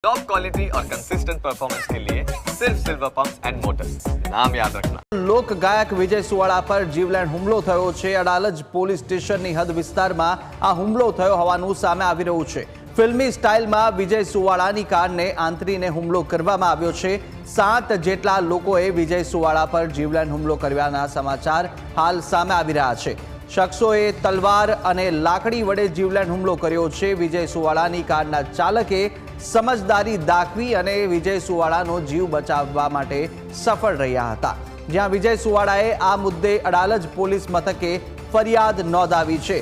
Top quality और consistent performance के लिए सिर्फ सिल्वर पंप्स एंड मोटर्स, नाम याद रखना। લોક ગાયક વિજય સુવાળા પર જીવલેણ હુમલો થયો છે। અડાલજ પોલીસ સ્ટેશનની હદ વિસ્તારમાં આ હુમલો થયો હોવાનું સામે આવી રહ્યું છે। ફિલ્મી સ્ટાઇલમાં વિજય સુવાળાની કારને આંતરીને હુમલો કરવામાં આવ્યો છે। 7 જેટલા લોકોએ વિજય સુવાળા પર જીવલેણ હુમલો કર્યાના સમાચાર હાલ સામે આવી રહ્યા છે। શખ્સોએ તલવાર અને લાકડી વડે જીવલેણ હુમલો કર્યો છે। વિજય સુવાળાની કારના ચાલકે સમજદારી દાખવી અને વિજય સુવાળાનો જીવ બચાવવા માટે સફળ રહ્યા હતા। જ્યાં વિજય સુવાળાએ આ મુદ્દે અડાલજ પોલીસ મથકે ફરિયાદ નોંધાવી છે।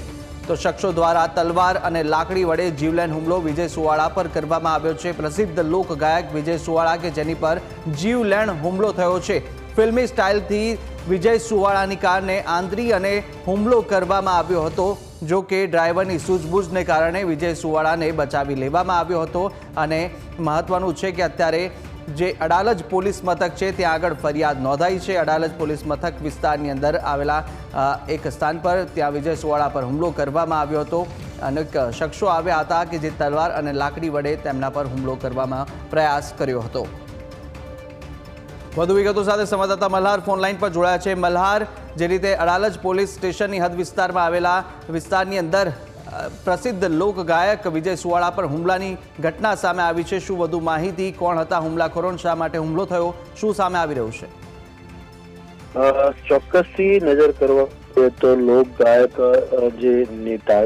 તો શખ્સો દ્વારા તલવાર અને લાકડી વડે જીવલેણ હુમલો વિજય સુવાળા પર કરવામાં આવ્યો છે। પ્રસિદ્ધ લોક ગાયક વિજય સુવાળા કે જેની પર જીવલેણ હુમલો થયો છે। ફિલ્મી સ્ટાઇલથી વિજય સુવાળાની કારને આંતરી અને હુમલો કરવામાં આવ્યો હતો। જો કે ડ્રાઈવરની સૂઝબૂઝને કારણે વિજય સુવાળાને બચાવી લેવામાં આવ્યો હતો। અને મહત્વનું છે કે અત્યારે જે અડાલજ પોલીસ મથક છે ત્યાં આગળ ફરિયાદ નોંધાઈ છે। અડાલજ પોલીસ મથક વિસ્તારની અંદર આવેલા એક સ્થાન પર ત્યાં વિજય સુવાળા પર હુમલો કરવામાં આવ્યો હતો। અનેક શખ્સો આવ્યા હતા કે જે તલવાર અને લાકડી વડે તેમના પર હુમલો કરવામાં પ્રયાસ કર્યો હતો। વધુ વિગતો સાથે સંવાદદાતા મલ્હાર ફોન લાઈન પર જોડાયા છે। મલ્હાર, જે રીતે અડાલજ પોલીસ સ્ટેશનની હદ વિસ્તારમાં આવેલા વિસ્તારની અંદર પ્રસિદ્ધ લોક ગાયક વિજય સુવાળા પર હુમલાની ઘટના સામે આવી છે, શું વધુ માહિતી? કોણ હતા હુમલાખોરો? શા માટે હુમલો થયો? શું સામે આવી રહ્યું છે? ચોક્કસથી નજર કરવા તો લોક ગાયક જે નેતા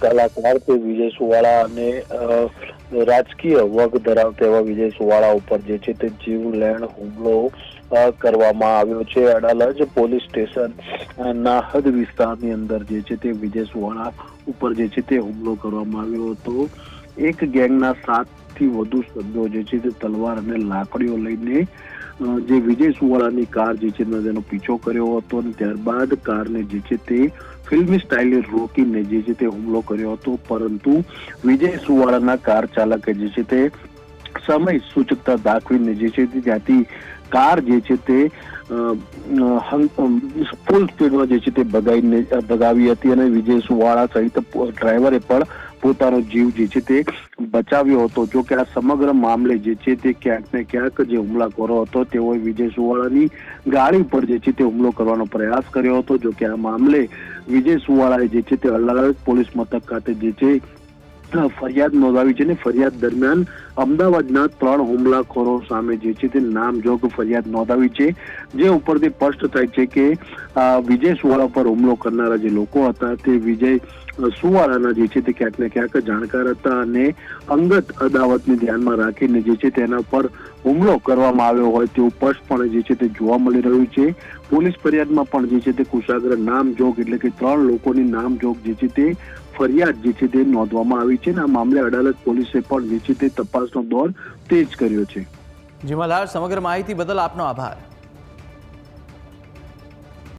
કલાકાર છે વિજય સુવાળા અને રાજકીય વર્ગ ધરાવતા એવા વિજય સુવાળા ઉપર જે છે તે જીવલેણ હુમલો કરવામાં આવ્યો છે। અડાલજ પોલીસ સ્ટેશન ના હદ વિસ્તારની અંદર જે છે તે વિજય સુવાળા ઉપર જે છે તે હુમલો કરવામાં આવ્યો હતો। એક ગેંગના 7 થી વધુ સભ્યો જે છે તે તલવાર અને લાકડીઓ લઈને જે વિજય સુવાળાની કાર જે છે તેનો પીછો કર્યો હતો અને ત્યારબાદ કારને જે છે તે ફિલ્મી સ્ટાઇલે રોકીને જે છે તે હુમલો કર્યો હતો। પરંતુ વિજય સુવાળાના કાર ચાલકે જે છે તે સમય સૂચકતા દાખવીને જે છે તે ત્યાંથી કાર જે છે તે ફૂલ સ્પીડમાં જે છે તે ભગાવી હતી અને વિજય સુવાળા સહિત ડ્રાઈવરે પણ પોતાનો જીવ જે છે તે બચાવ્યો હતો। જો કે આ સમગ્ર મામલે જે છે તે ક્યાંક ને ક્યાંક જે હુમલાખોરો હતો તેઓએ વિજય સુવાળાની ગાડી પર જે છે તે હુમલો કરવાનો પ્રયાસ કર્યો હતો। જો કે આ મામલે વિજય સુવાળાએ જે છે તે અડાલજ પોલીસ મથક ખાતે જે છે ફરિયાદ નોંધાવી છે અને ફરિયાદ દરમિયાન અમદાવાદના 3 હુમલાખોરો સામે જે છે તે નામજોગ ફરિયાદ નોંધાવી છે, જે ઉપરથી સ્પષ્ટ થાય છે કે વિજય સુવાળા પર હુમલો કરનારા જે લોકો હતા તે વિજય સુવાળાના જે છે તે ક્યાંક ને ક્યાંક જાણકાર હતા અને અંગત અદાવતને ધ્યાનમાં રાખીને જે છે તેના પર હુમલો કરવામાં આવ્યો હોય તેવું સ્પષ્ટપણે જે છે તે જોવા મળી રહ્યું છે। પોલીસ ફરિયાદમાં પણ જે છે તે કુશાગ્ર નામજોગ એટલે કે 3 લોકોની નામજોગ જે છે તે ફરિયાદ જે છે તે નોંધવામાં આવી છે અને આ મામલે અડાલજ પોલીસે પણ જે છે તે તપાસનો દોર તેજ કર્યો છે। જી મલ્હાર, સમગ્ર માહિતી બદલ આપનો આભાર।